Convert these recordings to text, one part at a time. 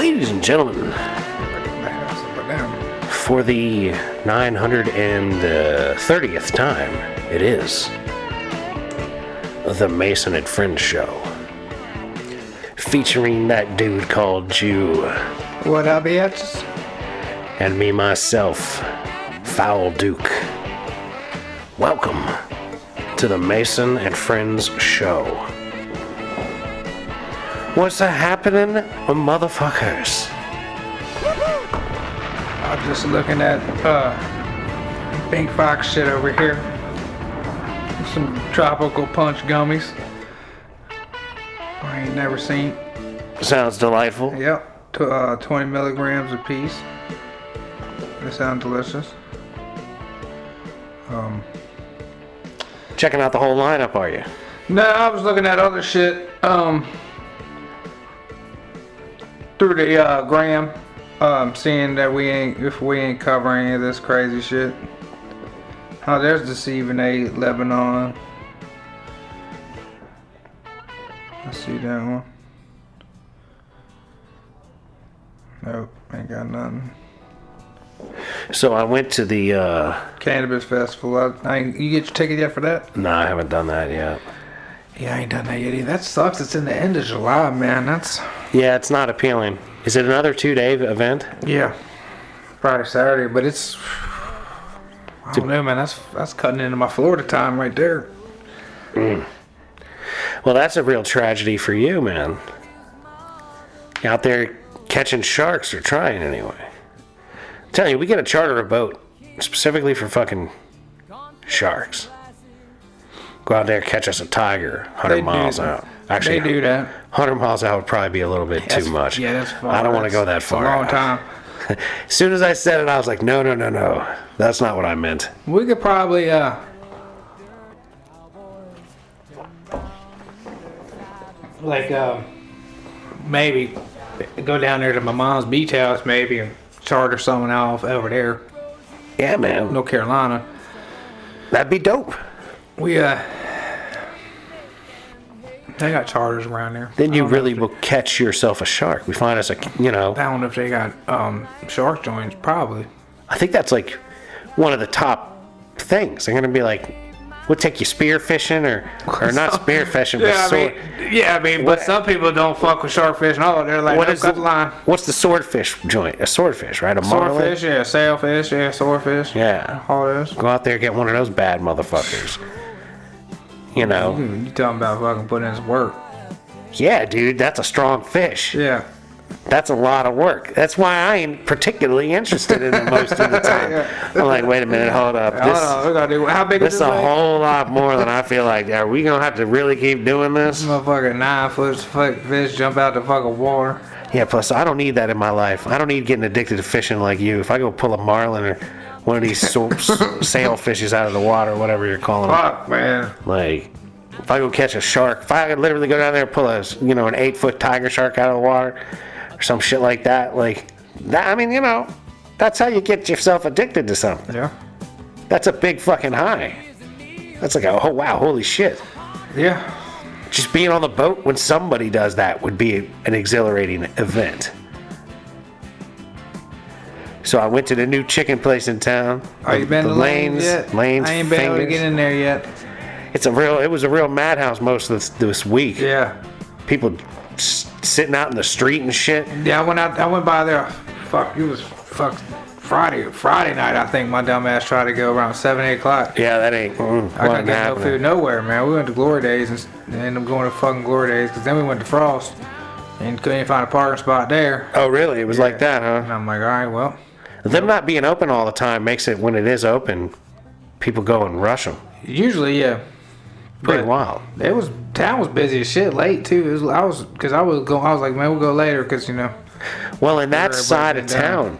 Ladies and gentlemen, for the 930th time, it is the Mason and Friends Show, featuring that dude called Jew. What up, bitches? And me, myself, Foul Duke. Welcome to the Mason and Friends Show. What's happening, motherfuckers? I'm just looking at Pink Fox shit over here. Some tropical punch gummies. I ain't never seen. Sounds delightful. Yep, 20 milligrams a piece. They sound delicious. Checking out the whole lineup, are you? No, I was looking at other shit through the gram, seeing that if we ain't covering any of this crazy shit. Oh, there's Deceiving A, Lebanon. I see that one. Nope, ain't got nothing. So I went to the Cannabis Festival. You get your ticket yet for that? No, I haven't done that yet. Yeah, I ain't done that yet either. That sucks. It's in the end of July, man. Yeah, it's not appealing. Is it another 2-day event? Yeah. Friday, Saturday, but it's... I don't know, man. That's cutting into my Florida time right there. Well, that's a real tragedy for you, man. You're out there catching sharks, or trying anyway. I'm telling you, we gotta charter a boat specifically for fucking sharks. Go out there, catch us a tiger 100 miles out. Actually, they do that. 100 miles out would probably be a little bit too much. Yeah, that's far. I don't want to go that far. It's a long time. As soon as I said it, I was like, no. That's not what I meant. We could probably, maybe go down there to my mom's beach house, maybe, and charter someone off over there. Yeah, man. North Carolina. That'd be dope. They got charters around there. Then you really will catch yourself a shark. We find us I don't know if they got shark joints. Probably. I think that's like one of the top things. They're gonna be like, we'll take you spear fishing or not spear fishing, but sword. But some people don't fuck with shark fishing. Oh, they're like, cut the line. What's the swordfish joint? A swordfish, right? A marlin? Swordfish, yeah. Sailfish, yeah. Swordfish. Yeah. All those. Go out there, get one of those bad motherfuckers. You know. You talking about fucking putting in some work. Yeah, dude, that's a strong fish. Yeah. That's a lot of work. That's why I ain't particularly interested in it most of the time. I'm like, wait a minute, hold up. We gotta do, how big is this this? This is a whole lot more than I feel like. Are we gonna have to really keep doing this? Motherfucking 9-foot fish jump out the fucking water. Yeah, plus I don't need that in my life. I don't need getting addicted to fishing like you. If I go pull a marlin or one of these sailfishes out of the water, whatever you're calling them. Fuck, man. Like, if I go catch a shark, if I could literally go down there and pull an 8-foot tiger shark out of the water or some shit like that, that's how you get yourself addicted to something. Yeah. That's a big fucking high. That's like oh wow, holy shit. Yeah. Just being on the boat when somebody does that would be an exhilarating event. So I went to the new chicken place in town. Are you been to Lane's yet? Lane's I ain't been able to get in there yet. It was a real madhouse most of this week. Yeah. People sitting out in the street and shit. Yeah, I went by there. It was Friday night. I think my dumb ass tried to go around 7-8 o'clock. Yeah, that ain't. I couldn't get no food nowhere, man. We went to Glory Days and ended up going to fucking Glory Days because then we went to Frost and couldn't even find a parking spot there. Oh, really? It was like that, huh? And I'm like, all right, well. Them not being open all the time makes it, when it is open, people go and rush them. Usually, yeah. Pretty wild. Town was busy as shit late too. I was like, man, we'll go later because Well, and that side of town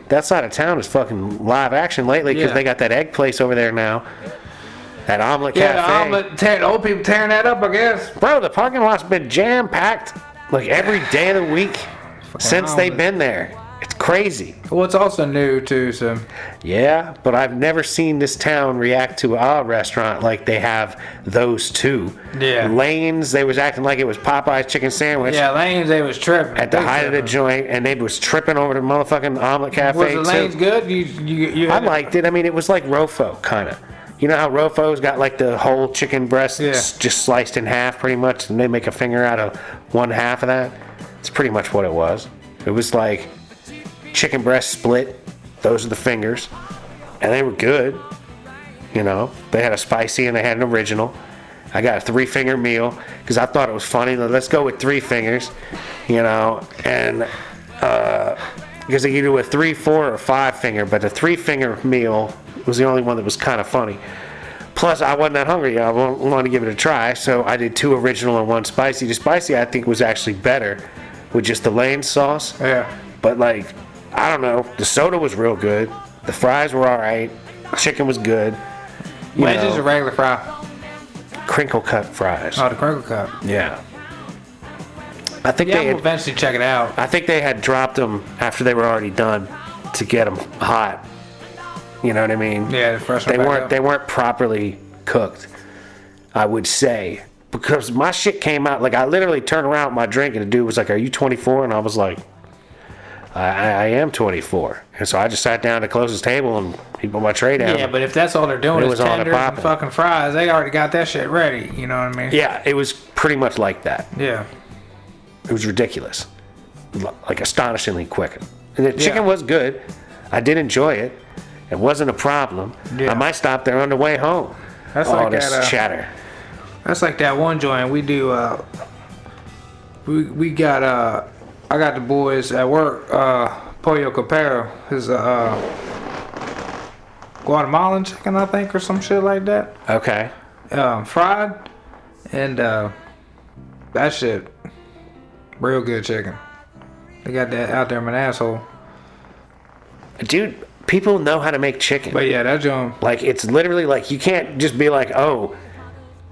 is fucking live action lately because they got that egg place over there now. That omelet cafe. Yeah, old people tearing that up, I guess. Bro, the parking lot's been jam packed like every day of the week since they've been there. It's Crazy. Well, it's also new too, so Yeah, but I've never seen this town react to our restaurant like they have those two. Yeah. Lanes, they was acting like it was Popeye's chicken sandwich yeah, Lane's they was tripping at the height of the joint, and they was tripping over the motherfucking omelet cafe Was the Lane's too. good? You I liked it. I mean, it was like Rofo, kind of. You know how Rofo's got like the whole chicken breast Yeah. just sliced in half pretty much, and they make a finger out of one half of that? It's pretty much what it was. It was like chicken breast split. Those are the fingers. And they were good. You know, they had a spicy and they had an original. I got a 3-finger meal because I thought it was funny. Let's go with 3 fingers, you know, and because they could do a 3, 4, or 5-finger, but the 3-finger meal was the only one that was kind of funny. Plus, I wasn't that hungry. I wanted to give it a try, so I did 2 original and 1 spicy. The spicy, I think, was actually better with just the Lane sauce. Yeah. But, like, I don't know. The soda was real good. The fries were all right. Chicken was good. You Wedges know, or regular fry? crinkle cut fries. Oh, the crinkle cut. Yeah. I think Yeah, they we'll had, eventually check it out. I think they had dropped them after they were already done to get them hot. You know what I mean? Yeah, the fresh one They back weren't up. they weren't properly cooked, I would say, because my shit came out like I literally turned around with my drink and the dude was like, "Are you 24?" And I was like, I am 24. And so I just sat down at the closest table and he put my tray down. Yeah, but if that's all they're doing It is was on and tenders and popping. fucking fries, they already got that shit ready. You know what I mean? Yeah, it was pretty much like that. Yeah. It was ridiculous, like astonishingly quick. And the chicken was good. I did enjoy it. It wasn't a problem. Yeah. I might stop there on the way home. That's All like this that. chatter. That's like that one joint we do. We got I got the boys at work. Pollo Capero is Guatemalan chicken, I think, or some shit like that. Okay. Fried, and that shit, real good chicken. They got that out there in my asshole. Dude, people know how to make chicken. But yeah, that joint. Like, it's literally like, you can't just be like, oh,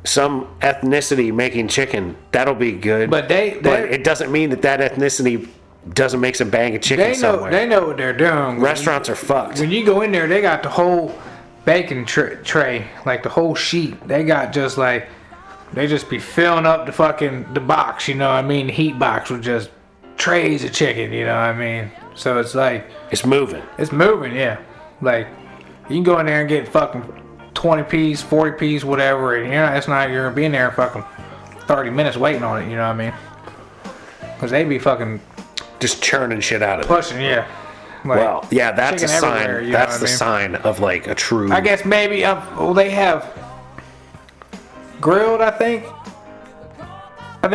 some ethnicity making chicken, that'll be good. But they it doesn't mean that ethnicity doesn't make some bang of chicken know somewhere. they know what they're doing. Restaurants are fucked. When you go in there, they got the whole bacon tray, like the whole sheet. They got just like, they just be filling up the box, you know what I mean? The heat box with just trays of chicken, you know what I mean? So it's like, It's moving. it's moving, yeah. Like, you can go in there and get fucking 20 piece, 40 piece, whatever, and you're gonna be in there fucking 30 minutes waiting on it, you know what I mean? Because they be fucking Just churning shit out of it. pushing, yeah. Like, Well, yeah, that's a chicken everywhere, sign. you know That's what the I mean? sign of like a true. I guess maybe they have grilled. I think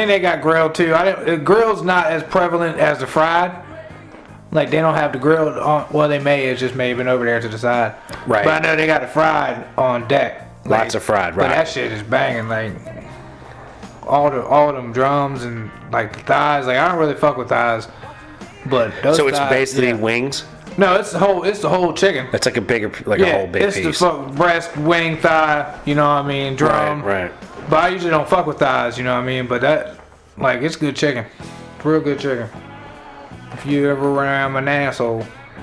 they got grilled too. Grilled's not as prevalent as the fried. Like, they don't have the grilled on. Well, they may. It's just maybe been over there to the side. Right. But I know they got the fried on deck. Like, Lots of fried, But right. that shit is banging. Like, all them drums and like the thighs. Like, I don't really fuck with thighs. But those So it's thighs, basically yeah. wings. No, it's the whole chicken. It's like a bigger, like a whole big it's piece. the fuck breast, wing, thigh, you know what I mean, drum. Right. But I usually don't fuck with thighs, you know what I mean. But that, like, it's good chicken, real good chicken. If you ever run around my asshole,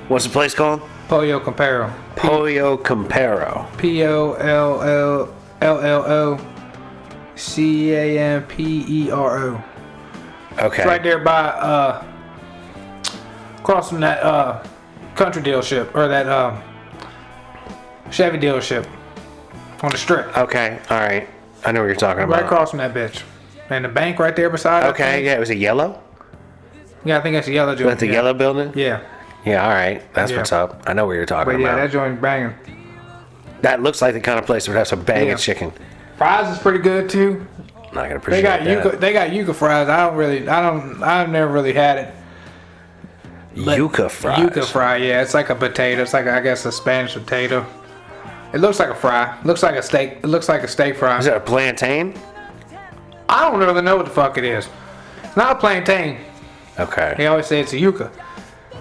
What's the place called? Pollo Comparo. Pollo Comparo. POLLOCAMPERO. Okay. It's right there by across from that country dealership or that Chevy dealership on the strip. Okay. All right. I know what you're talking Right about. across from that bitch. And the bank right there beside it. Okay. Yeah. Was it yellow? Yeah, I think that's a yellow joint. That's the yeah. yellow building. Yeah. Yeah. All right. That's Yeah. what's up. I know what you're talking But yeah, about. that joint banging. That looks like the kind of place that would have some bang Yeah. of chicken. Fries is pretty good too. Not gonna They appreciate got that. yuca fries. I've never really had it. Yuca fries. Yuca fry, yeah. It's like a potato. It's like, I guess, a Spanish potato. It looks like a fry. Looks like a steak. It looks like a steak fry. Is it a plantain? I don't really know what the fuck it is. It's not a plantain. Okay. They always say it's a yuca.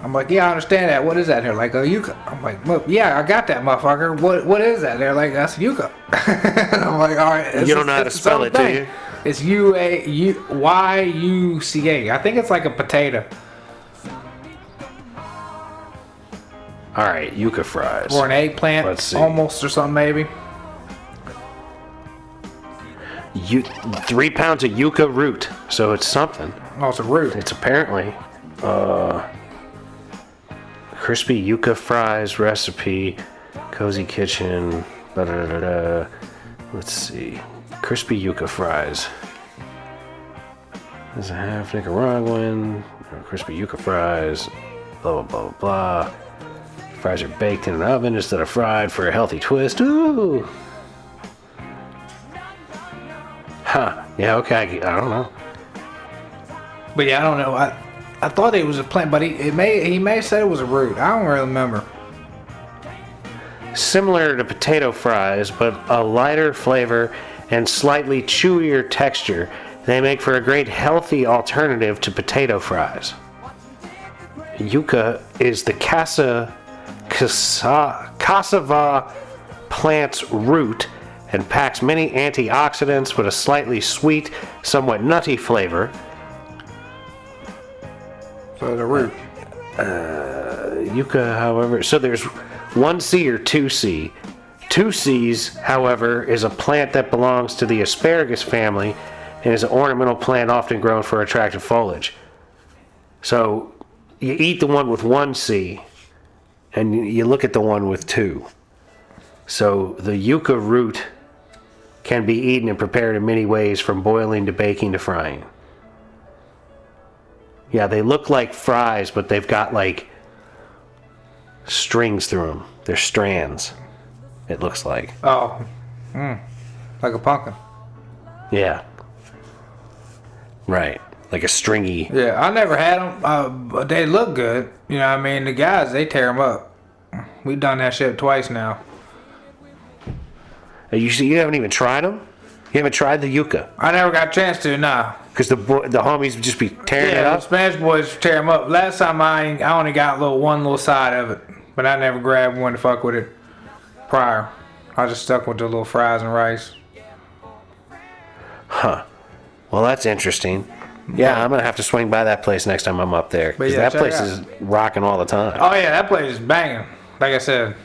I'm like, yeah, I understand that. What is that? They're like, a yuca. I'm like, well, yeah, I got that, motherfucker. What is that? They're like, that's yuca. I'm like, all right. You don't know how to spell it, do you? It's Yuca. I think it's like a potato. All right, yuca fries. Or an eggplant, Let's see. almost, or something maybe. 3 pounds of yuca root, so it's something. Oh, it's a root. It's apparently crispy yuca fries recipe, cozy kitchen. Da-da-da-da. Let's see, crispy yuca fries. There's a half Nicaraguan, crispy yuca fries. Blah blah blah blah blah. Fries are baked in an oven instead of fried for a healthy twist. Ooh. Huh. Yeah, okay. I don't know. But yeah, I don't know. I thought it was a plant, but he may have said it was a root. I don't really remember. Similar to potato fries, but a lighter flavor and slightly chewier texture, they make for a great healthy alternative to potato fries. Yucca is the cassava plant's root and packs many antioxidants with a slightly sweet, somewhat nutty flavor. So the root. Yucca, however, so there's 1C or 2C. 2Cs, however, is a plant that belongs to the asparagus family and is an ornamental plant often grown for attractive foliage. So you eat the one with 1C and you look at the one with 2. So the yucca root can be eaten and prepared in many ways, from boiling to baking to frying. Yeah, they look like fries, but they've got like strings through them. They're strands, it looks like. Oh. Like a pumpkin. Yeah. Right. Like a stringy. Yeah, I never had them, but they look good. You know what I mean? The guys, they tear them up. We've done that shit twice now. You haven't even tried them? You haven't tried the yucca? I never got a chance to, nah. Because the homies would just be tearing it Yeah, the up? Spanish boys tear them up. Last time I only got one little side of it, but I never grabbed one to fuck with it prior. I just stuck with the little fries and rice. Huh. Well, that's interesting. Yeah, I'm going to have to swing by that place next time I'm up there. But Because yeah, that check place it out. is rocking all the time. Oh yeah, that place is banging. Like I said,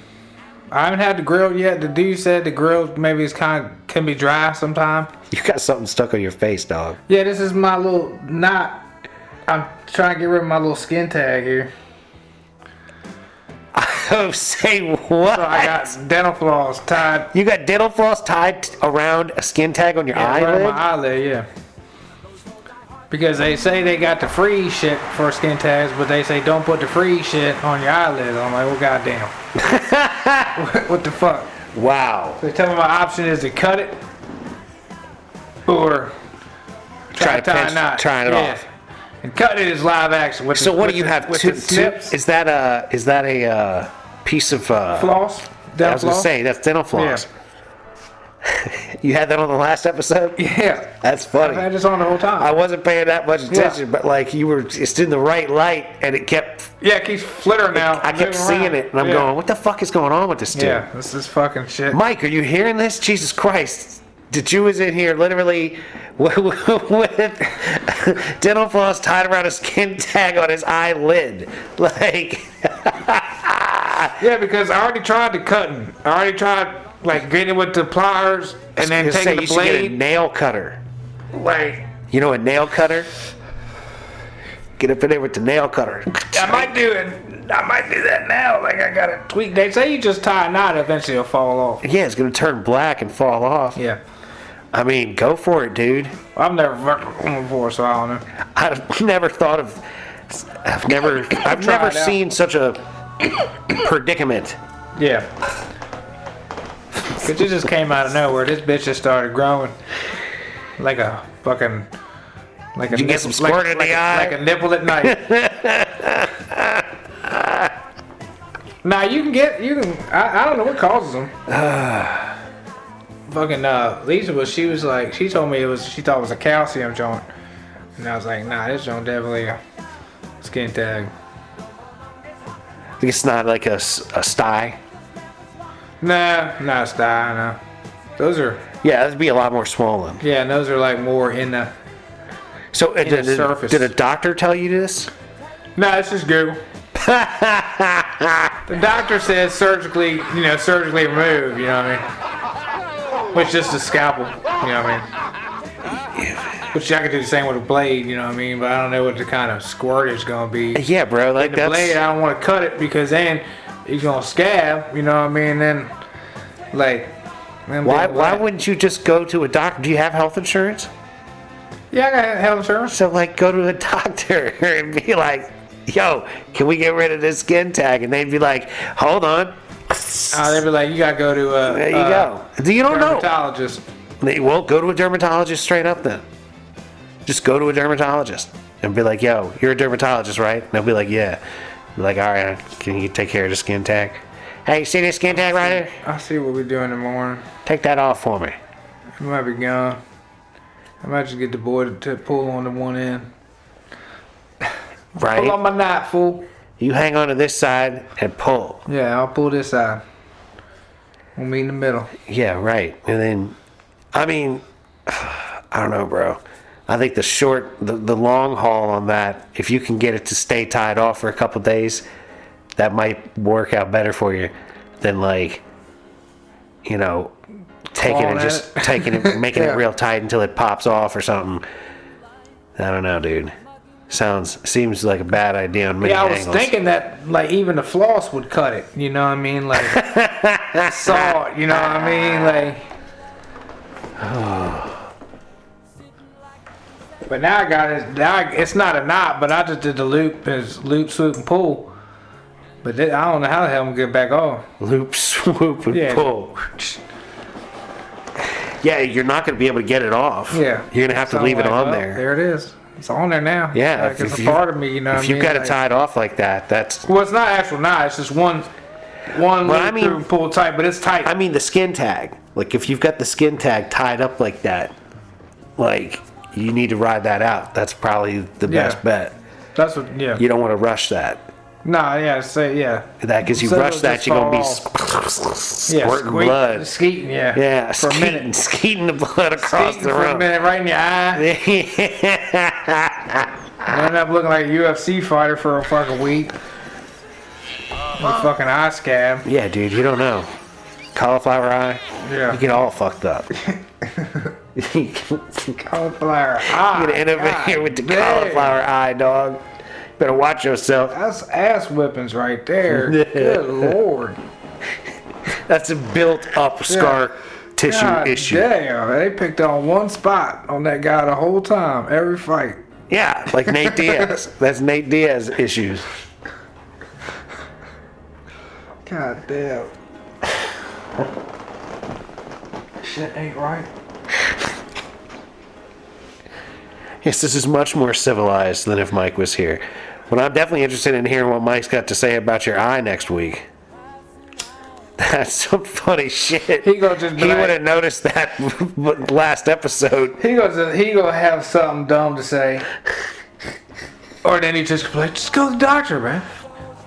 I haven't had the grill yet. The dude said the grill maybe can be dry sometime. You got something stuck on your face, dog. Yeah, this is my little knot. I'm trying to get rid of my little skin tag here. Oh, say what? So I got dental floss tied. You got dental floss tied around a skin tag on your Right eyelid? on my eyelid, yeah. Because they say they got the free shit for skin tags, but they say don't put the free shit on your eyelid. I'm like, well, goddamn. What the fuck? Wow. They tell me my option is to cut it or Try to pinch, trying it off. And cut it is live action. With So the, what with do you the, have? with Two, the snips? is that a piece of Floss? I Dental was gonna floss? say that's dental floss. You had that on the last episode? Yeah. That's I've funny. had this on the whole time. I wasn't paying that much attention, but like you were just in the right light, and it kept. Yeah, it keeps flittering now. I kept moving seeing around. it, and I'm Yeah. going, "What the fuck is going on with this dude?" Yeah, this is fucking shit. Mike, are you hearing this? Jesus Christ. The Jew is in here literally with dental floss tied around a skin tag on his eyelid. Like, Yeah, because I already tried the cutting. I already tried like getting it with the pliers and then you taking the should get a blade. nail cutter. Like, You know a nail cutter? Get up in there with the nail cutter. I might do it. I might do that now. Like I gotta tweak. They say you just tie a knot, eventually it'll fall off. Yeah, it's gonna turn black and fall off. Yeah. I mean, go for it, dude. I've never worked with one before, so I don't know. I've never thought of. I've never it out. seen such a predicament. Yeah. Cause it just came out of nowhere. This bitch just started growing like a fucking. Like a Did you get some squirt in the eye? Like a nipple at night. Now you can. I don't know what causes them. Fucking Lisa she told me she thought it was a calcium joint, and I was like, nah, this joint definitely a skin tag. It's not like a sty. Nah, not a style. No, those are Yeah, that'd be a lot more swollen. yeah, and those are like more in the. So the surface. did a doctor tell you this? Nah, it's just Google. The doctor says surgically removed, you know what I mean? Which just a scalpel, you know what I mean? Which I could do the same with a blade, you know what I mean? But I don't know what the kind of squirt it's gonna be. Yeah, bro. Like The blade, that's I don't want to cut it because then it's gonna scab, you know what I mean? Then, like, then why wouldn't you just go to a doctor? Do you have health insurance? Yeah, I got health insurance. So like, go to a doctor and be like, "Yo, can we get rid of this skin tag?" And they'd be like, "Hold on." They'd be like, you gotta go to a There you go. You don't know. dermatologist. They won't go to a dermatologist straight up then. Just go to a dermatologist and be like, "Yo, you're a dermatologist, right?" And they'll be like, "Yeah." Be like, "All right, can you take care of the skin tag?" "Hey, see this skin tag right here? I see what we do in the morning. Take that off for me." I might be gone. I might just get the boy to pull on the one end. Pull on Right? my knot, fool. You hang on to this side and pull. Yeah, I'll pull this side. We'll meet in the middle. Yeah, right. And then, I mean, I don't know, bro. I think the long haul on that, if you can get it to stay tied off for a couple days, that might work out better for you than like, you know, taking Clawing it, at just it. taking it, making Yeah. it real tight until it pops off or something. I don't know, dude. Seems like a bad idea on many Yeah, I was angles. thinking that like even the floss would cut it. You know what I mean? Like saw it. You know what I mean? Like. But now I got it. Now it's not a knot, but I just did the loop, swoop, and pull. But I don't know how the hell I'm gonna get back off. Loop, swoop, and Yeah. pull. Yeah, you're not going to be able to get it off. Yeah. You're going to have to So I'm leave it like, on well, there. There it is. It's on there now. Yeah, Like, it's a part of me. You know what I If mean? you've got it Like- tied off like that, that's. Well, it's not actual knot. It's just one loop I mean- through and pull tight, but it's tight. I mean, the skin tag. Like, if you've got the skin tag tied up like that, like, you need to ride that out. That's probably the Yeah. best bet. That's what. Yeah. You don't want to rush that. Nah. Yeah. Say yeah. That because you So rush it'll that, just you're gonna be fall squirting blood. Skeeting. Yeah. Yeah, For a minute. skeeting the blood across Skeeting the for a room. minute, right in your eye. I end up looking like a UFC fighter for a fucking week. With a fucking eye scab. Yeah, dude, you don't know. Cauliflower eye. Yeah. You get all fucked up. You Cauliflower eye. get end up in here with the God cauliflower eye, dog. Better watch yourself. That's ass whippings right there. Good lord. That's a built-up scar tissue God issue. damn. They picked on one spot on that guy the whole time, every fight. Yeah, like Nate Diaz. That's Nate Diaz issues. God damn. Shit ain't right. Yes, this is much more civilized than if Mike was here. But I'm definitely interested in hearing what Mike's got to say about your eye next week. That's some funny shit. He gonna just be He like- would have noticed that last episode. He gonna have something dumb to say. Or then he just be like, just go to the doctor, man.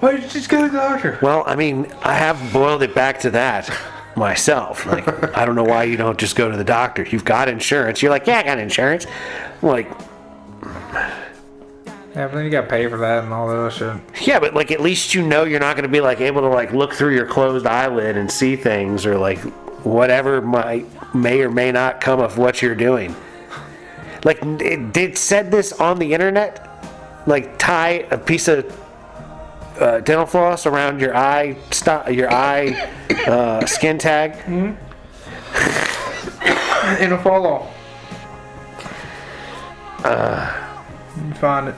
Why don't you just go to the doctor? Well, I mean, I have boiled it back to that myself. Like, I don't know why you don't just go to the doctor. You've got insurance. You're like, yeah, I got insurance. I'm like, Yeah, but then you gotta pay for that and all that other shit. yeah, but like at least you know you're not going to be like able to like look through your closed eyelid and see things or like whatever may or may not come of what you're doing. Like it said this on the internet. Like tie a piece of dental floss around your eye skin tag. It'll fall off. You find it.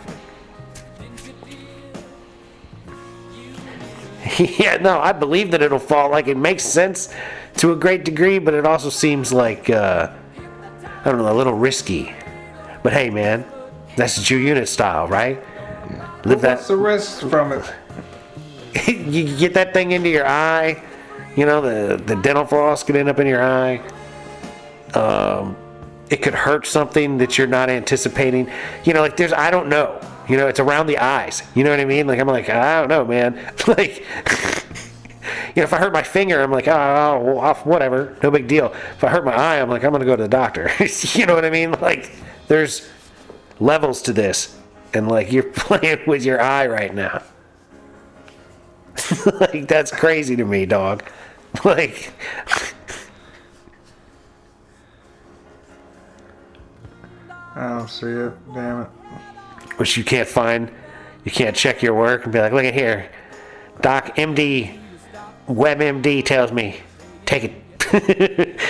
Yeah, no, I believe that it'll fall. Like, it makes sense to a great degree, but it also seems like, I don't know, a little risky. But hey, man, that's Jew unit style, right? Live What's that. the risk from it? You get that thing into your eye, you know, the dental floss could end up in your eye. It could hurt something that you're not anticipating. You know, like I don't know. You know, it's around the eyes. You know what I mean? Like, I'm like, I don't know, man. Like, you know, if I hurt my finger, I'm like, oh, well, whatever, no big deal. If I hurt my eye, I'm like, I'm going to go to the doctor. You know what I mean? Like, there's levels to this. And, like, you're playing with your eye right now. Like, that's crazy to me, dog. Like, I don't see it. Damn it. which you can't check your work and be like, look at here. Doc MD, WebMD tells me, take it.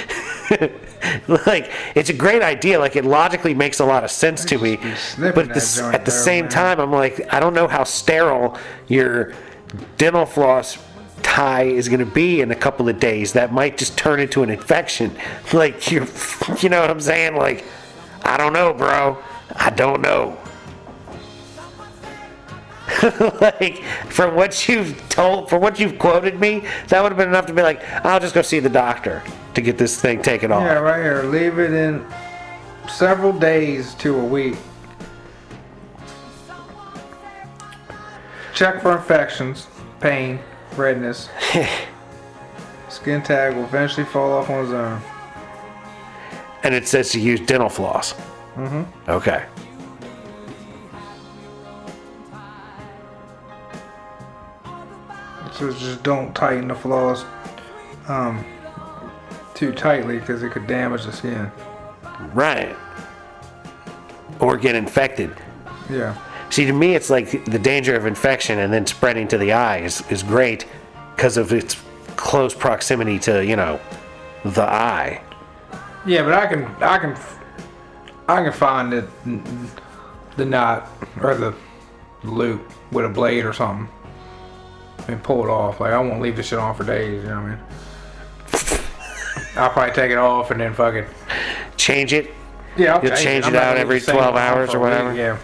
Like, it's a great idea. Like, it logically makes a lot of sense to me. But at the same time, I'm like, I don't know how sterile your dental floss tie is going to be in a couple of days. That might just turn into an infection. Like, you know what I'm saying? Like, I don't know, bro. I don't know. Like, from what you've quoted me, that would have been enough to be like, I'll just go see the doctor to get this thing taken off. Yeah, right here. Leave it in several days to a week. Check for infections, pain, redness. Skin tag will eventually fall off on its own. And it says to use dental floss. Mm-hmm. Okay. So just don't tighten the floss too tightly because it could damage the skin. Right. Or get infected. Yeah. See, to me, it's like the danger of infection and then spreading to the eye is great because of its close proximity to, you know, the eye. Yeah, but I can find the knot or the loop with a blade or something and pull it off. Like, I won't leave this shit on for days, you know what I mean? I'll probably take it off and then fucking Change it. yeah. I'll You'll change I'm it not out gonna every leave the same 12 one hours for or a week, whatever? Yeah.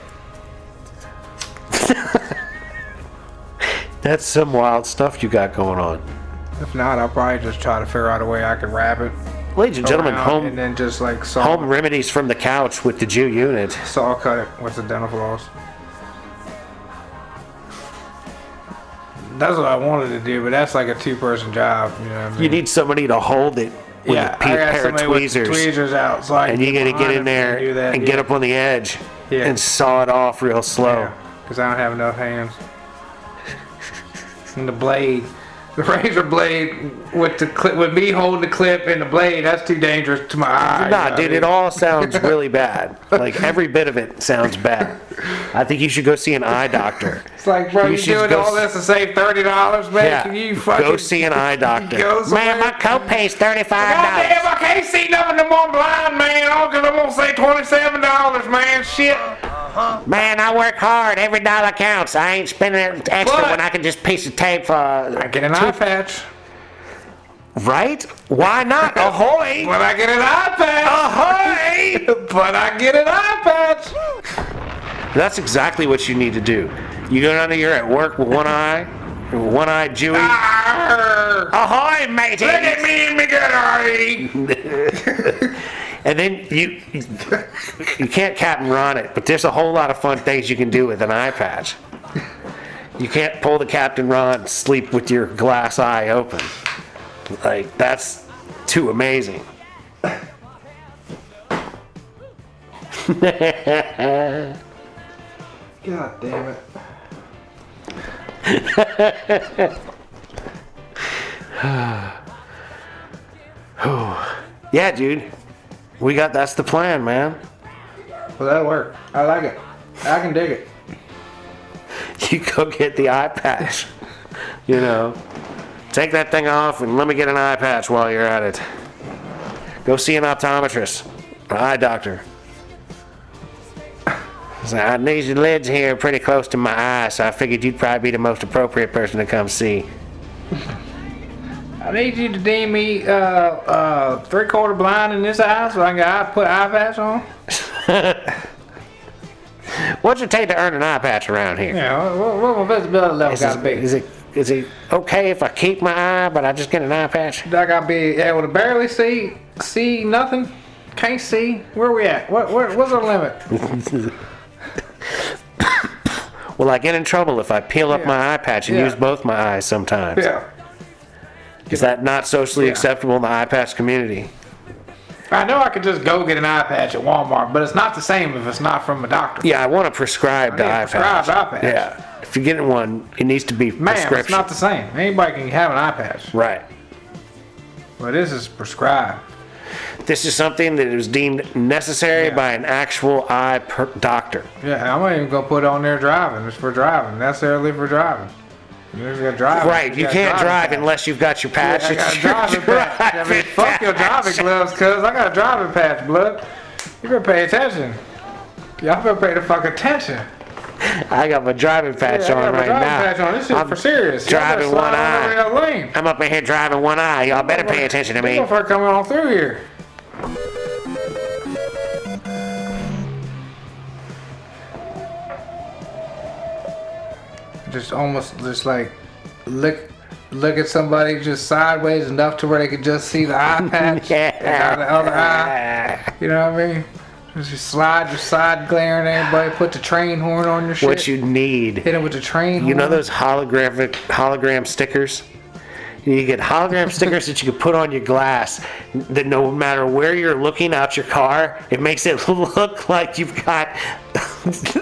That's some wild stuff you got going on. If not, I'll probably just try to figure out a way I could wrap it Ladies and gentlemen, around and then just like home remedies from the couch with the Jew unit. saw cut it with the dental floss. That's what I wanted to do, but that's like a 2-person job. You know what I mean? You need somebody to hold it with yeah, a I got pair of somebody with tweezers. tweezers out, so I And can you got to get behind in him there do that, and get up on the edge Yeah. and saw it off real slow. because I don't have enough hands. And the blade, the razor blade with the clip, with me holding the clip and the blade, that's too dangerous to my eye. Nah, dude, it all sounds really bad. Like, every bit of it sounds bad. I think you should go see an eye doctor. It's like, bro, you should doing go all this to save $30, man? Yeah, Can you fucking go see an eye doctor. go somewhere? Man, my copay's $35. Goddamn, I can't see nothing no more blind, man. All because I'm gonna say $27, man. Shit. Man, I work hard. Every dollar counts. I ain't spending it extra But- when I can just piece of tape for... I get an eye patch. Right? Why not? Ahoy! But I get an eye patch. Ahoy! But I get an eye patch. That's exactly what you need to do. You go down there, you're at work with one eye, one-eyed Jewy. Arr. Ahoy, matey! Look at me and me good eye. And then you can't Captain Ron it, but there's a whole lot of fun things you can do with an eye patch. You can't pull the Captain Ron, sleep with your glass eye open. Like, that's too amazing. God damn it. Yeah, dude. That's the plan, man. Well, that'll work. I like it. I can dig it. You go get the eye patch. You know, take that thing off and let me get an eye patch while you're at it. Go see an optometrist, an eye doctor. So I need your lids here pretty close to my eye, so I figured you'd probably be the most appropriate person to come see. I need you to deem me 3/4 blind in this eye so I can put eye patch on. What's it take to earn an eye patch around here? Yeah, what my visibility level Is gotta be? is it okay if I keep my eye, but I just get an eye patch? I gotta be able to barely see nothing, can't see. Where we at? What's our limit? Will I get in trouble if I peel up Yeah. my eye patch and Yeah. use both my eyes sometimes? Yeah. Is that not socially Yeah. acceptable in the eye patch community? I know I could just go get an eye patch at Walmart, but it's not the same if it's not from a doctor. Yeah, I want a prescribed eye patch. Prescribed eye patch. Yeah. If you're getting one, it needs to be Man, prescription. it's not the same. Anybody can have an eye patch. Right. But this is prescribed. This is something that is deemed necessary Yeah. by an actual doctor. Yeah, I'm not even gonna put it on there driving. It's for driving, necessarily for driving. You just gotta drive. Right, you can't drive unless you've got your patch. I got a It's your driving patch. I mean, fuck your driving patch. gloves, cuz I got a driving patch, blood. You better pay attention. Y'all better pay the fuck attention. I got my driving patch Yeah, I got on my right driving now. patch on. This shit I'm for serious. Y'all better driving slide one on over eye. that lane. I'm up in here driving one eye. Y'all better pay attention to me. This motherfucker coming on through here. Just almost just like look at somebody just sideways enough to where they could just see the eye patch and not the other eye. You know what I mean? Just slide your side glaring at everybody. Put the train horn on your shit. What you need. Hit it with the train horn. You know those hologram stickers? You get hologram stickers that you can put on your glass that no matter where you're looking out your car, it makes it look like you've got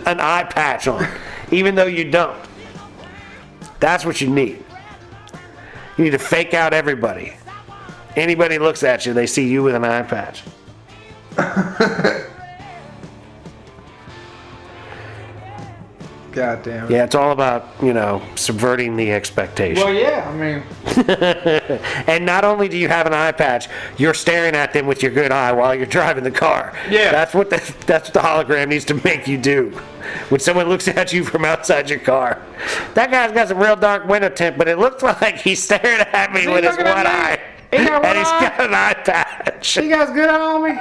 an eye patch on, even though you don't. That's what you need. You need to fake out everybody. Anybody looks at you, they see you with an eye patch. God damn it. Yeah, it's all about, subverting the expectation. Well, yeah, I mean, And not only do you have an eye patch, you're staring at them with your good eye while you're driving the car. Yeah. That's what the hologram needs to make you do. When someone looks at you from outside your car. That guy's got some real dark window tint, but it looks like he's staring at me he with his looking at one me? eye. He got one And he's eye? got an eye patch. you guys good on me?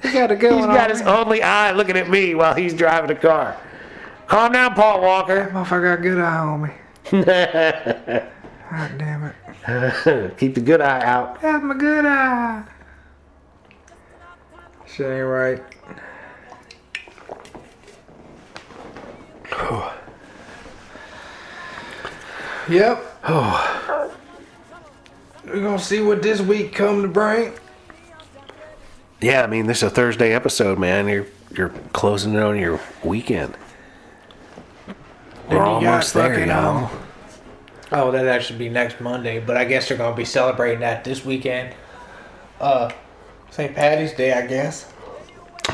He got a good He's one got on his me. only eye looking at me while he's driving the car. Calm down, Paul Walker. Motherfucker got a good eye on me. God damn it. Keep the good eye out. That's my good eye. Shit ain't right. Yep. We're gonna see what this week come to bring. Yeah, I mean, this is a Thursday episode, man. You're closing in on your weekend. We're Then you got almost there, fucking, y'all. Oh, that actually be next Monday, but I guess they're gonna be celebrating that this weekend. St. Patty's Day, I guess.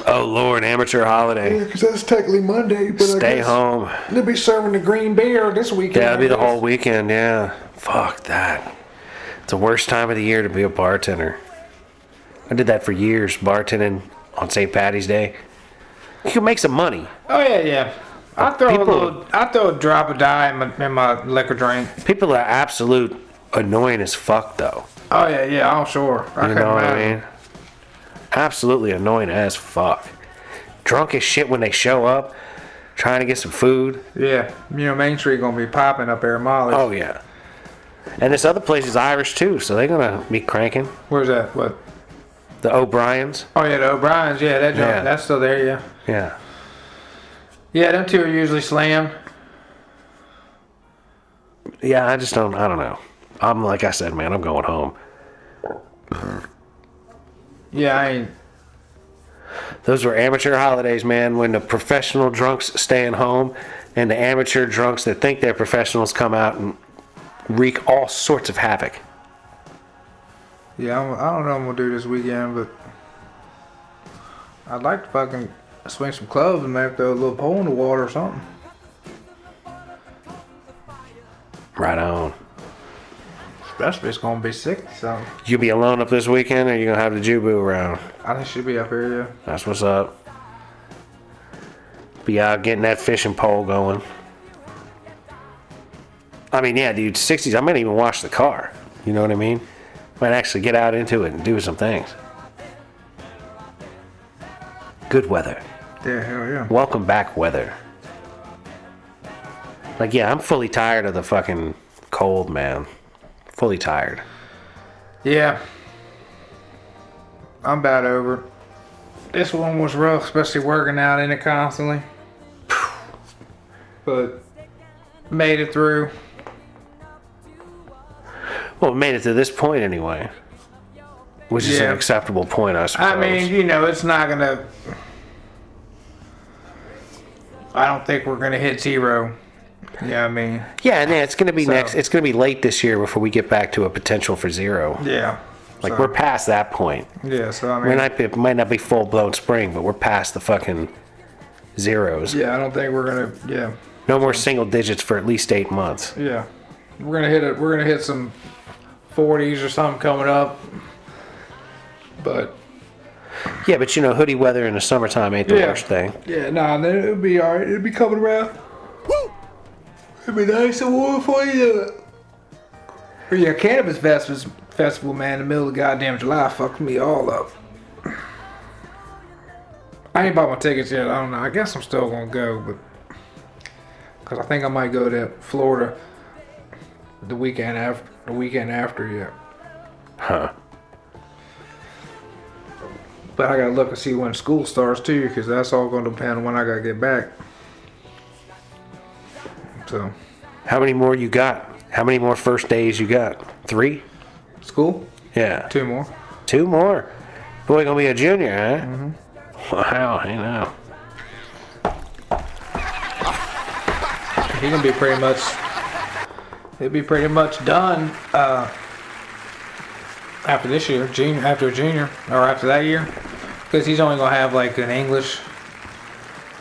Oh, Lord, amateur holiday. because that's technically Monday, but Stay home. they'll be serving the green beer this weekend. Yeah, it'll be the whole weekend, yeah. Fuck that. It's the worst time of the year to be a bartender. I did that for years, bartending on St. Patty's Day. You can make some money. Oh yeah. I throw People- I throw a drop of dye in my liquor drink. People are absolute annoying as fuck, though. Oh yeah, I'm sure. You know what I mean? Absolutely annoying as fuck. Drunk as shit when they show up, trying to get some food. Yeah, Main Street gonna be popping up there, Molly's. Oh, yeah. And this other place is Irish, too, so they're going to be cranking. Where's that? What? The O'Briens. Oh yeah, the O'Brien's. Yeah, that joint, Yeah. that's still there. Yeah. Yeah. Yeah, them two are usually slammed. Yeah, I don't know. I'm like I said, man, I'm going home. Yeah, I ain't. Those were amateur holidays, man, when the professional drunks staying home and the amateur drunks that think they're professionals come out and wreak all sorts of havoc. Yeah, I don't know what I'm gonna do this weekend, but I'd like to fucking swing some clubs and maybe throw a little pole in the water or something. Right on. Especially if it's gonna be 60 something. You be alone up this weekend, or you gonna have the Jubu around? I think she'll be up here, yeah. That's what's up. Be out getting that fishing pole going. I mean, yeah, dude, 60s. I might even wash the car. You know what I mean? Might actually get out into it and do some things. Good weather. Yeah, hell yeah. Welcome back, weather. Like, yeah, I'm fully tired of the fucking cold, man. Fully tired. Yeah. I'm about over it. This one was rough, especially working out in it constantly. But made it through. Well, we made it to this point anyway. which is an acceptable point, I suppose. I mean, it's not gonna. I don't think we're gonna hit 0. Yeah, I mean. Yeah, and it's going to be It's going to be late this year before we get back to a potential for 0. Yeah. Like we're past that point. Yeah, so I mean. It might not be full blown spring, but we're past the fucking zeros. Yeah, I don't think we're gonna. Yeah. No more single digits for at least 8 months. Yeah, we're gonna hit it. We're gonna hit some 40s or something coming up. But. Yeah, but hoodie weather in the summertime ain't the worst thing. Yeah, then it'll be alright. It'll be coming around. Woo! It'll be nice and warm for you. But yeah, Cannabis Festival, man, in the middle of goddamn July fucked me all up. I ain't bought my tickets yet. I don't know. I guess I'm still gonna go, but because I think I might go to Florida the weekend after. Yeah. Huh. But I gotta look and see when school starts too, because that's all gonna depend on when I gotta get back. So. How many more you got? How many more first days you got? 3? School? Yeah. 2 more. 2 more. Boy, gonna be a junior, huh? Mm-hmm. Wow, I know. He's gonna be pretty much. He'll be pretty much done after this year, after junior, or after that year, because he's only gonna have like an English,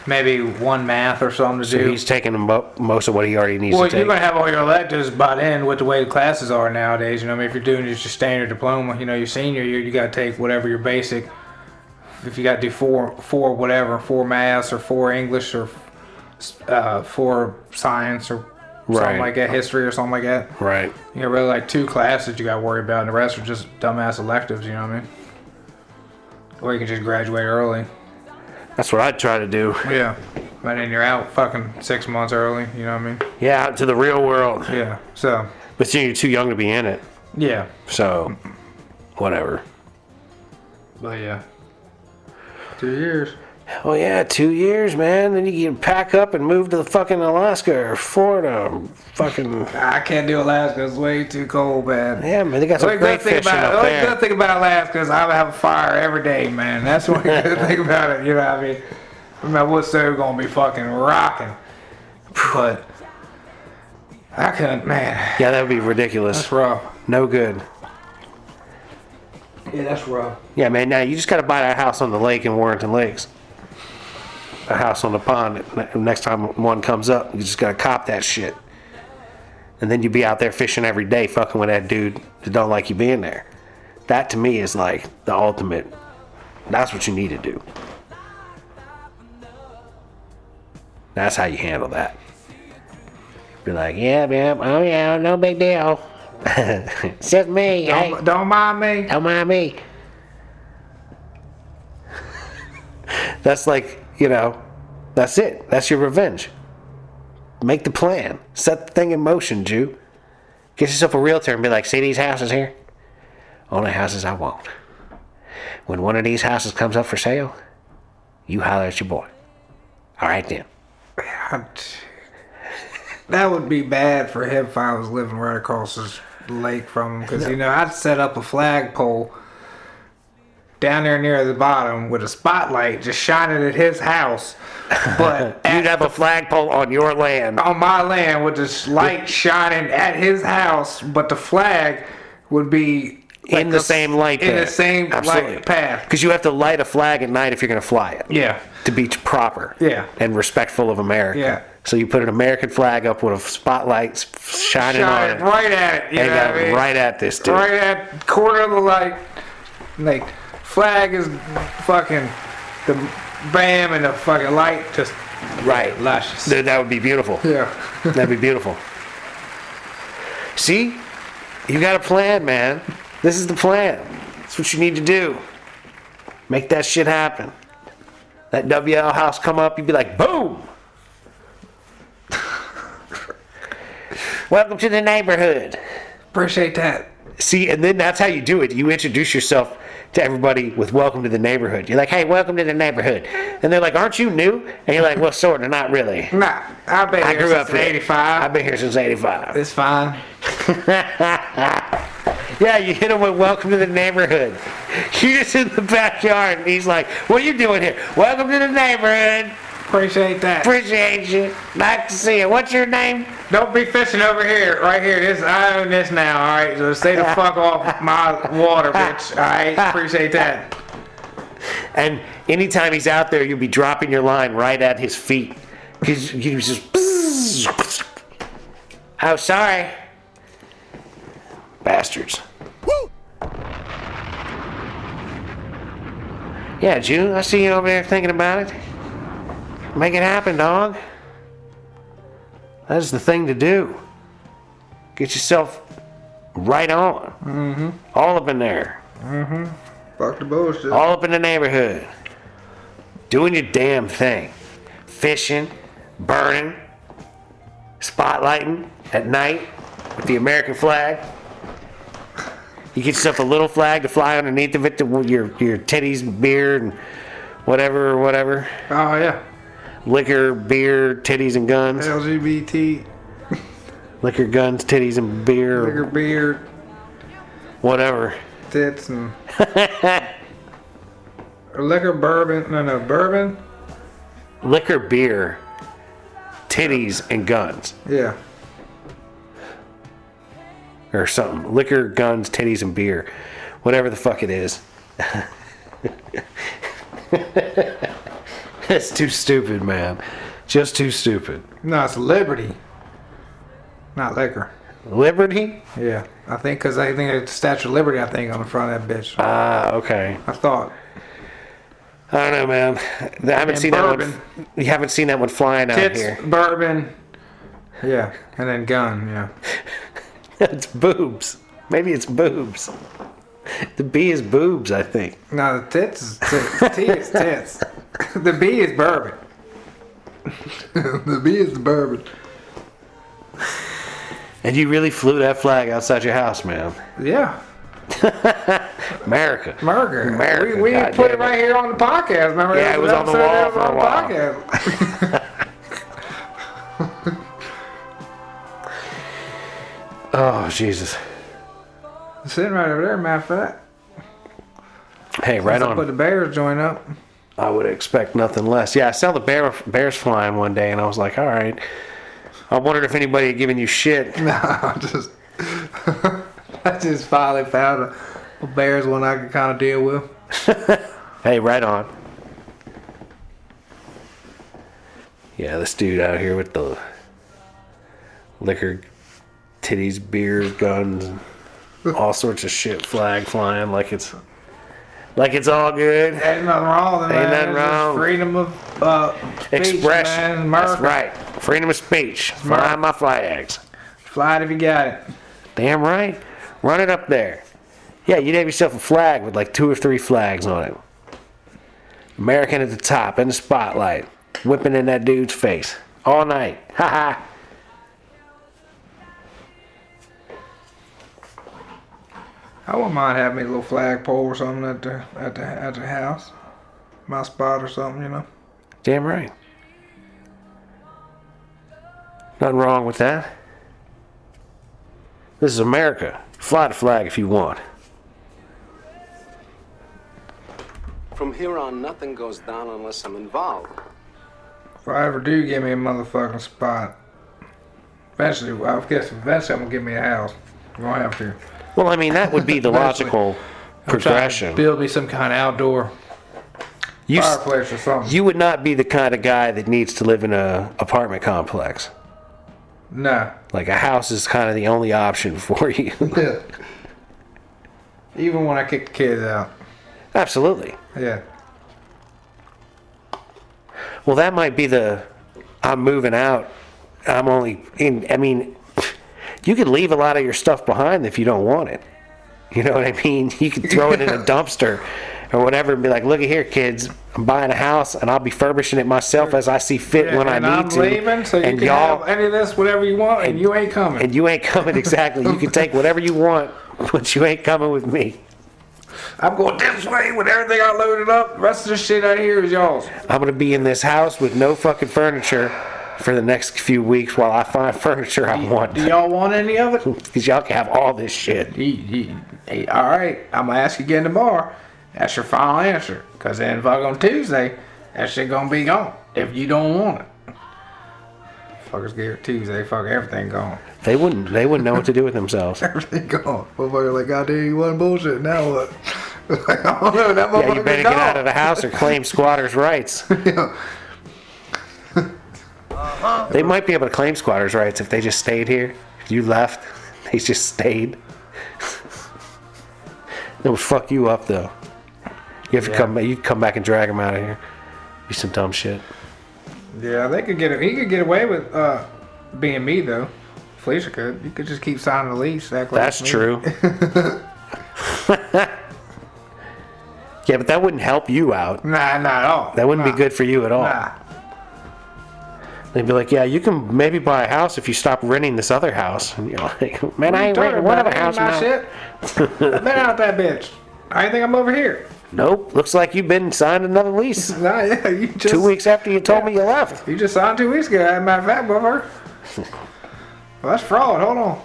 maybe 1 math or something to So do. he's taking most of what he already needs to Well, take. you're gonna have all your electives by then with the way the classes are nowadays. I mean, if you're doing just your standard diploma, your senior year, you gotta take whatever your basic. If you gotta do four maths or 4 English or 4 science or something Right. like that, history or something like that. Right. You got really like 2 classes you gotta worry about, and the rest are just dumbass electives. You know what I mean? Or you can just graduate early. That's what I'd try to do. Yeah. But then you're out fucking 6 months early. You know what I mean? Yeah, out to the real world. Yeah. So. But you're too young to be in it. Yeah. So, whatever. But yeah. 2 years. Oh yeah, 2 years, man. Then you can pack up and move to the fucking Alaska or Florida. Fucking. I can't do Alaska. It's way too cold, man. Yeah, man, they got some great fishing up The only there. good thing about Alaska is I have a fire every day, man. That's the only good thing about it. You know what I mean? My wood stove gonna be fucking rocking. But I couldn't, man. Yeah, that would be ridiculous. That's rough. No good. Yeah, that's rough. Yeah, man. Now you just got to buy that house on the lake in Warrington Lakes. A house on the pond. Next time one comes up, you just got to cop that shit. And then you be out there fishing every day, fucking with that dude that don't like you being there. That to me is like the ultimate. That's what you need to do. That's how you handle that. Be like, yeah, man, oh yeah, no big deal. It's just me. Hey, Don't mind me. don't mind me. That's like, that's it. That's your revenge. Make the plan. Set the thing in motion, Jew. Get yourself a realtor and be like, see these houses here? Only houses I want. When one of these houses comes up for sale, you holler at your boy. All right then. That would be bad for him if I was living right across this lake from him, because I'd set up a flagpole down there near the bottom with a spotlight just shining at his house, but You'd have a flagpole on your land. on my land with this light shining at his house, but the flag would be In the same light in the path. same Absolutely. light path. Because you have to light a flag at night if you're going to fly it. Yeah. To be proper. Yeah. And respectful of America. Yeah. So you put an American flag up with a spotlight shining on Shining it. right at it. You And know got what I mean? right at this dude. Right at corner of the light. Like, flag is fucking the bam and the fucking light just Right. luscious. Dude, that would be beautiful. Yeah. That'd be beautiful. See? You got a plan, man. This is the plan. That's what you need to do. Make that shit happen. That WL house come up, you'd be like, boom! Welcome to the neighborhood. Appreciate that. See, and then that's how you do it. You introduce yourself to everybody with welcome to the neighborhood. You're like, hey, welcome to the neighborhood. And they're like, aren't you new? And you're like, well, sort of, not really. Nah, I've been I here grew since up here. 85. I've been here since 85. It's fine. Yeah, you hit him with welcome to the neighborhood. You're just in the backyard, and he's like, what are you doing here? Welcome to the neighborhood. Appreciate that. Appreciate you. Like to see you. What's your name? Don't be fishing over here, right here. I own this now, all right? So stay the fuck off my water, bitch. All right? Appreciate that. And anytime he's out there, you'll be dropping your line right at his feet. Because you just... Oh, sorry. Bastards. Yeah, June, I see you over there thinking about it. Make it happen, dog. That's the thing to do. Get yourself right on. Mm-hmm. All up in there. Mm-hmm. Fuck the bullshit. All up in the neighborhood. Doing your damn thing. Fishing, burning, spotlighting at night with the American flag. You get yourself a little flag to fly underneath of it to your titties, beer, and whatever. Oh, yeah. Liquor, beer, titties, and guns. LGBT. Liquor, guns, titties, and beer. Liquor, beer. Whatever. Tits and... Liquor, bourbon. No, bourbon. Liquor, beer, titties, and guns. Yeah. Or something. Liquor, guns, titties, and beer. Whatever the fuck it is. It's too stupid, man. Just too stupid. No, it's liberty. Not liquor. Liberty? Yeah. I think it's the Statue of Liberty, I think, on the front of that bitch. Okay. I thought. I don't know, man. I haven't seen bourbon. that one. You haven't seen that one flying out Tits, here. bourbon. Yeah. And then gun, yeah. It's boobs. Maybe it's boobs. The B is boobs, I think. No, the tits is tits. The T is tits. The B is bourbon. The B is the bourbon. And you really flew that flag outside your house, man. Yeah. America. America. We God put damn it right here on the podcast. Remember? Yeah, it was on the wall for a while. Podcast. Oh, Jesus. Sitting right over there, matter of fact. Hey, right I put on. the Bears joint up. I would expect nothing less. Yeah, I saw the Bears flying one day, and I was like, all right. I wondered if anybody had given you shit. No, I just finally found a Bears one I could kind of deal with. Hey, right on. Yeah, this dude out here with the liquor, titties, beer, guns, all sorts of shit, flag flying like it's all good. Ain't nothing wrong with it, Ain't man. nothing It's just wrong. freedom of speech, Expression. man. America. That's right. Freedom of speech. Fly my flags. Fly it if you got it. Damn right. Run it up there. Yeah, you'd have yourself a flag with like 2 or 3 flags on it. American at the top, in the spotlight, whipping in that dude's face all night. Ha ha. I wouldn't mind having me a little flagpole or something at the house, my spot or something, you know. Damn right. Nothing wrong with that. This is America. Fly the flag if you want. From here on, nothing goes down unless I'm involved. If I ever do give me a motherfucking spot, eventually I'm gonna give me a house. I'm gonna have to. Well, I mean, that would be the logical I'm trying to progression. build me some kind of outdoor You, fireplace or something. you would not be the kind of guy that needs to live in a apartment complex. No. Like, a house is kind of the only option for you. Even when I kick the kids out. Absolutely. Yeah. Well, that might be I'm moving out. I'm only in, I mean, you could leave a lot of your stuff behind if you don't want it. You know what I mean? You could throw it in a dumpster or whatever and be like, look at here, kids. I'm buying a house and I'll be furbishing it myself as I see fit when I and need I'm to. leaving, so you and can y'all, have any of this, whatever you want, and you ain't coming. and you ain't coming exactly. You can take whatever you want, but you ain't coming with me. I'm going this way with everything I loaded up. The rest of this shit out here is y'all's. I'm gonna be in this house with no fucking furniture, for the next few weeks while I find furniture I want. Do y'all want any of it? Because y'all can have all this shit. Hey, all right, I'm gonna ask you again tomorrow. That's your final answer. Cause then fuck on Tuesday, that shit gonna be gone. If you don't want it. Fuckers get it Tuesday, fuck everything gone. They wouldn't know what to do with themselves. Everything gone. Motherfucker like, God damn, you wasn't bullshit. Now what? Like, I don't know, that motherfucker Yeah, you better get out of the house or claim squatters' rights. Yeah. They might be able to claim squatters' rights if they just stayed here. If you left, they just stayed. They would fuck you up though. You have to come. You come back and drag them out of here. Be some dumb shit. Yeah, they could get it. He could get away with being me though. Felicia could. You could just keep signing the lease. Act like That's me. true. Yeah, but that wouldn't help you out. Nah, not at all. That wouldn't be good for you at all. Nah. They'd be like, yeah, you can maybe buy a house if you stop renting this other house. And you're like, man, I ain't renting one other house now. Shit. I've been out that bitch. I ain't think I'm over here. Nope, looks like you've been signed another lease. Nah, yeah, you just 2 weeks after you told me you left. You just signed 2 weeks ago. As a matter of fact, brother. Well, that's fraud. Hold on.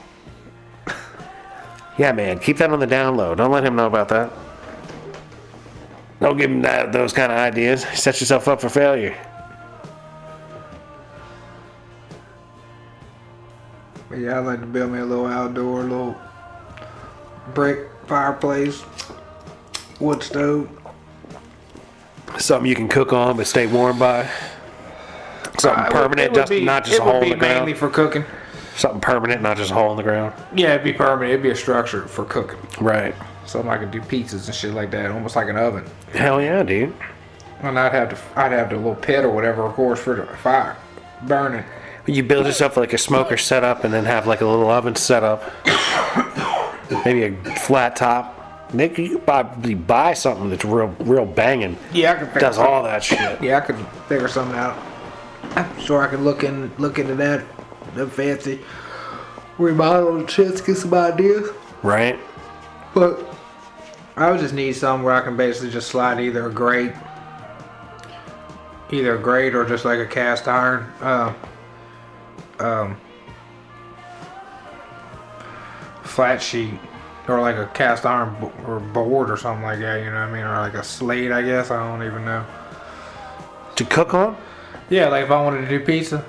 Yeah, man, keep that on the down low. Don't let him know about that. Don't give him those kind of ideas. Set yourself up for failure. But yeah, I'd like to build me a little outdoor, little brick fireplace, wood stove. Something you can cook on but stay warm by. Something permanent, not just a hole in the ground. It would be mainly for cooking. Something permanent, not just a hole in the ground. Yeah, it'd be permanent. It'd be a structure for cooking. Right. Something I could do pizzas and shit like that, almost like an oven. Hell yeah, dude. And I'd have the little pit or whatever, of course, for the fire burning. You build yourself like a smoker setup and then have like a little oven set up. Maybe a flat top. Nick, you could probably buy something that's real banging. Yeah, I could figure Does all that shit. Yeah, I could figure something out. I'm sure I could look into that. Them fancy remodel shits, get some ideas. Right. But I would just need something where I can basically just slide either a grate or just like a cast iron flat sheet, or like a cast iron or board or something like that, you know what I mean, or like a slate, I guess. I don't even know. To cook on? Yeah, like if I wanted to do pizza,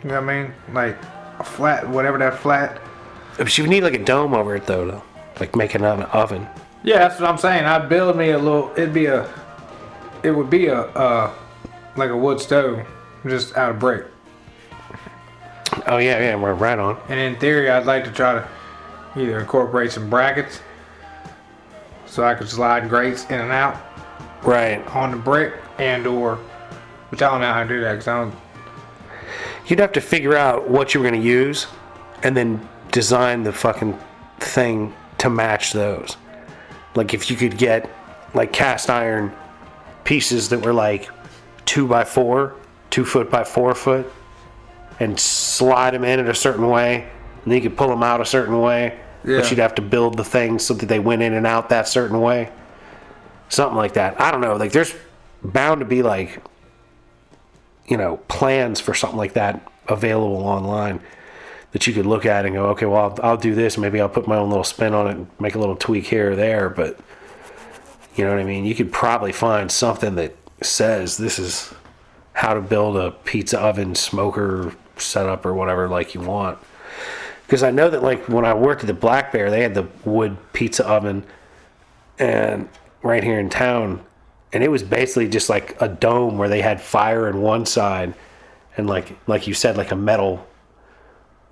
you know what I mean, like a flat, whatever that flat. But you need like a dome over it though. Like making an oven. Yeah, that's what I'm saying. I'd build me a little. It would be a like a wood stove, just out of brick. Oh yeah, we're right on. And in theory, I'd like to try to either incorporate some brackets, so I could slide grates in and out Right. on the brick, and/or, which I don't know how to do that, because I don't. You'd have to figure out what you were going to use, and then design the fucking thing to match those. Like if you could get like cast iron pieces that were like 2x4, 2 foot by 4 foot, and slide them in a certain way, and then you could pull them out a certain way. Yeah. But you'd have to build the things so that they went in and out that certain way. Something like that. I don't know. Like there's bound to be like, you know, plans for something like that available online that you could look at and go, okay, well, I'll do this. Maybe I'll put my own little spin on it and make a little tweak here or there. But you know what I mean? You could probably find something that says this is how to build a pizza oven smoker setup or whatever like you want. Because I know that like when I worked at the Black Bear, they had the wood pizza oven and right here in town, and it was basically just like a dome where they had fire on one side and like you said, like a metal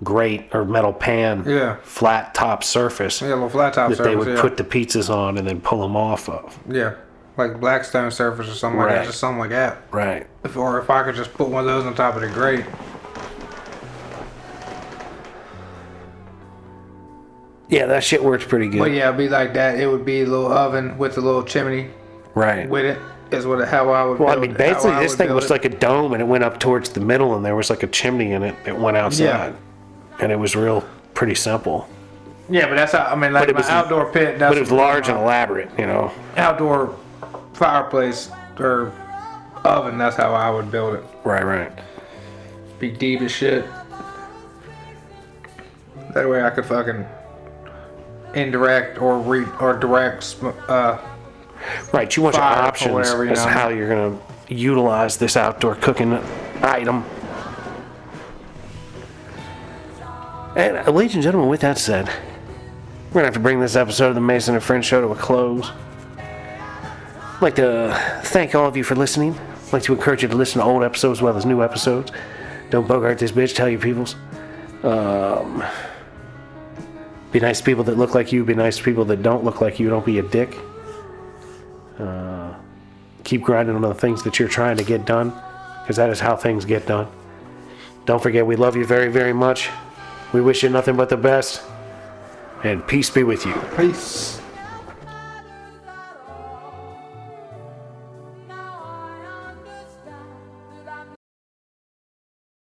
grate or metal pan, Yeah. flat top surface Yeah, a little flat top that surface. they would yeah. put the pizzas on and then pull them off of. Yeah, like Blackstone surface or something like Right. that, just something like that. Right. Or if I could just put one of those on top of the grate. Yeah, that shit works pretty good. But yeah, it'd be like that. It would be a little oven with a little chimney Right. with it. Is how I would. Well, I build mean, it, basically, how I this would thing build was it. like a dome, and it went up towards the middle, and there was like a chimney in it that went outside, and it was pretty simple. Yeah, but that's how I mean, like But it my was- outdoor pit. That's But it was large and elaborate, you know. outdoor fireplace or oven. That's how I would build it. Right. Be deep as shit. That way I could fucking indirect or direct Right, you want your fire or options whatever, you as to know. how you're going to utilize this outdoor cooking item. And ladies and gentlemen, with that said, we're going to have to bring this episode of the Mason and Friends Show to a close. I'd like to thank all of you for listening. I'd like to encourage you to listen to old episodes as well as new episodes. Don't bogart this bitch, tell your peoples. Be nice to people that look like you, be nice to people that don't look like you, don't be a dick. Keep grinding on the things that you're trying to get done, because that is how things get done. Don't forget, we love you very, very much. We wish you nothing but the best, and peace be with you. Peace.